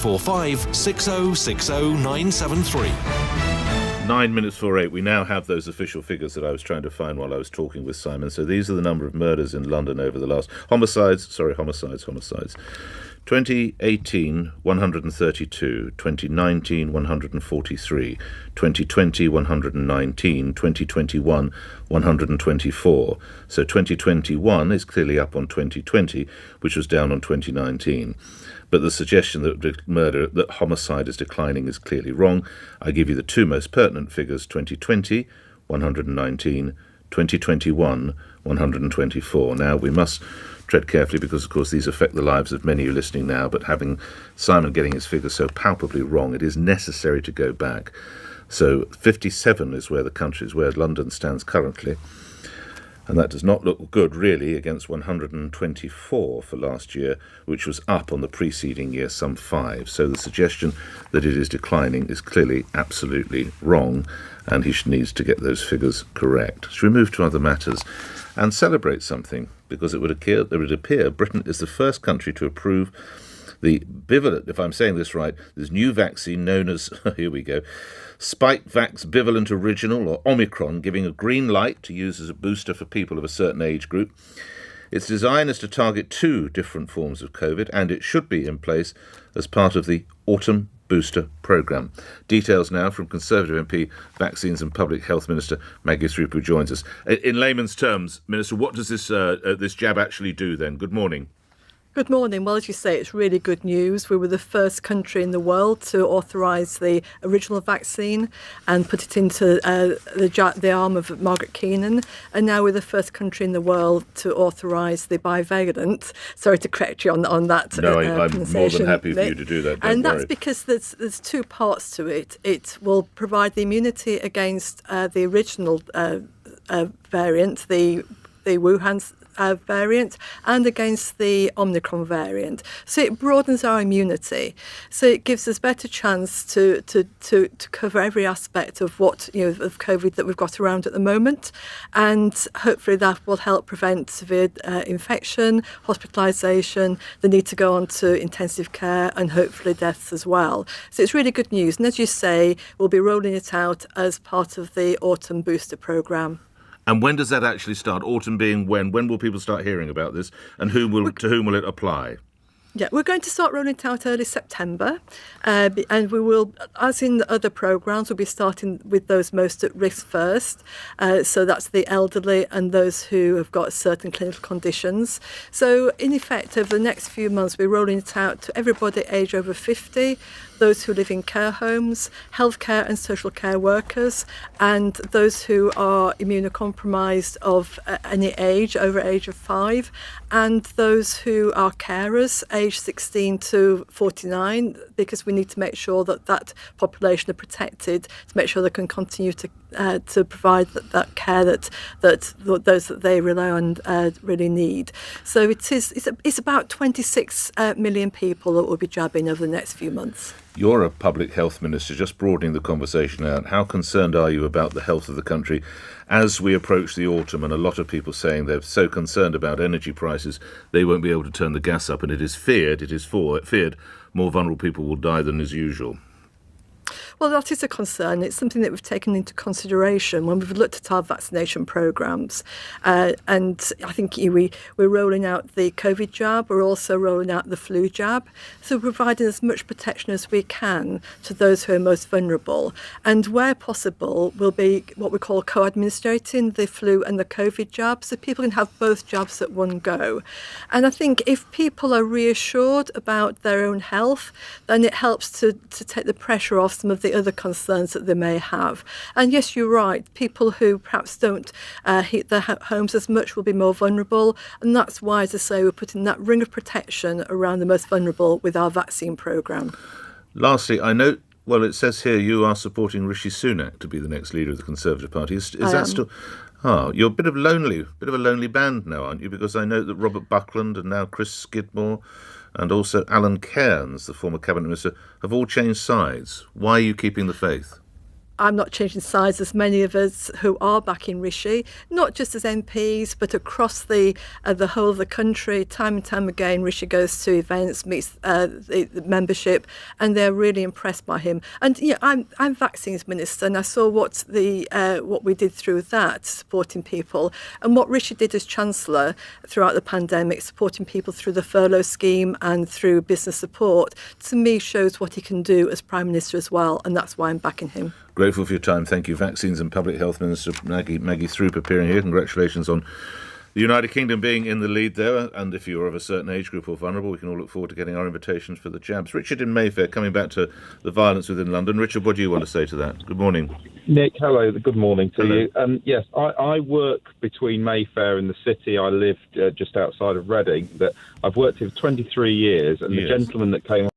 0845 6060 973. 9 minutes before 8, we now have those official figures that I was trying to find while I was talking with Simon. So these are the number of murders in London over the last... Homicides. 2018, 132. 2019, 143. 2020, 119. 2021, 124. So 2021 is clearly up on 2020, which was down on 2019. But the suggestion that homicide is declining is clearly wrong. I give you the two most pertinent figures: 2020, 119, 2021, 124. Now, we must tread carefully because, of course, these affect the lives of many of you listening now, but having Simon getting his figures so palpably wrong, it is necessary to go back. So 57 is where the country is, where London stands currently. And that does not look good, really, against 124 for last year, which was up on the preceding year some 5. So the suggestion that it is declining is clearly absolutely wrong, and he needs to get those figures correct. Should we move to other matters and celebrate something? Because it would appear Britain is the first country to approve the bivalent, if I'm saying this right, this new vaccine known as, here we go, Spikevax Bivalent Original, or Omicron, giving a green light to use as a booster for people of a certain age group. Its design is to target 2 different forms of COVID, and it should be in place as part of the autumn booster programme. Details now from Conservative MP, Vaccines and Public Health Minister Maggie Throup, who joins us. In layman's terms, Minister, what does this jab actually do then? Good morning. Good morning. Well, as you say, it's really good news. We were the first country in the world to authorise the original vaccine and put it into the arm of Margaret Keenan. And now we're the first country in the world to authorise the bivalent. Sorry to correct you on that. No, I'm more than happy for you to do that. And that's because there's 2 parts to it. It will provide the immunity against the original variant, the Wuhan variant, and against the Omicron variant. So it broadens our immunity. So it gives us better chance to cover every aspect of what of COVID that we've got around at the moment, and hopefully that will help prevent severe infection, hospitalisation, the need to go on to intensive care, and hopefully deaths as well. So it's really good news. And as you say, we'll be rolling it out as part of the autumn booster programme. And when does that actually start? Autumn being when? When will people start hearing about this? And to whom will it apply? Yeah, we're going to start rolling it out early September, and we will, as in the other programmes, we'll be starting with those most at risk first. So that's the elderly and those who have got certain clinical conditions. So in effect, over the next few months, we're rolling it out to everybody aged over 50, those who live in care homes, healthcare and social care workers, and those who are immunocompromised of any age, over age of 5, and those who are carers, aged 16 to 49, because we need to make sure that that population are protected, to make sure they can continue to provide that care that those that they rely on really need. So it's about 26 million people that will be jabbing over the next few months. You're a public health minister, just broadening the conversation out. How concerned are you about the health of the country as we approach the autumn, and a lot of people saying they're so concerned about energy prices they won't be able to turn the gas up, and it is feared more vulnerable people will die than is usual? Well, that is a concern. It's something that we've taken into consideration when we've looked at our vaccination programmes. And I think we're rolling out the COVID jab. We're also rolling out the flu jab. So we're providing as much protection as we can to those who are most vulnerable. And where possible, we'll be what we call co-administrating the flu and the COVID jab, so people can have both jabs at one go. And I think if people are reassured about their own health, then it helps to take the pressure off some of the other concerns that they may have. And yes, you're right, people who perhaps don't heat their homes as much will be more vulnerable, and that's why, as I say, we're putting that ring of protection around the most vulnerable with our vaccine programme. Lastly, I note, well, it says here you are supporting Rishi Sunak to be the next leader of the Conservative Party. Is that still... you're a bit of a lonely band now, aren't you? Because I know that Robert Buckland and now Chris Skidmore and also Alan Cairns, the former cabinet minister, have all changed sides. Why are you keeping the faith? I'm not changing sides as many of us who are backing Rishi, not just as MPs, but across the whole of the country. Time and time again, Rishi goes to events, meets the membership, and they're really impressed by him. And I'm vaccines minister, and I saw what we did through that, supporting people, and what Rishi did as Chancellor throughout the pandemic, supporting people through the furlough scheme and through business support, to me shows what he can do as Prime Minister as well, and that's why I'm backing him. Grateful for your time. Thank you. Vaccines and Public Health Minister Maggie Throup appearing here. Congratulations on the United Kingdom being in the lead there. And if you're of a certain age group or vulnerable, we can all look forward to getting our invitations for the jabs. Richard in Mayfair, coming back to the violence within London. Richard, what do you want to say to that? Good morning. Nick, hello. Good morning to Hello. you. Yes, I work between Mayfair and the city. I live just outside of Reading. But I've worked here for 23 years, and Yes. the gentleman that came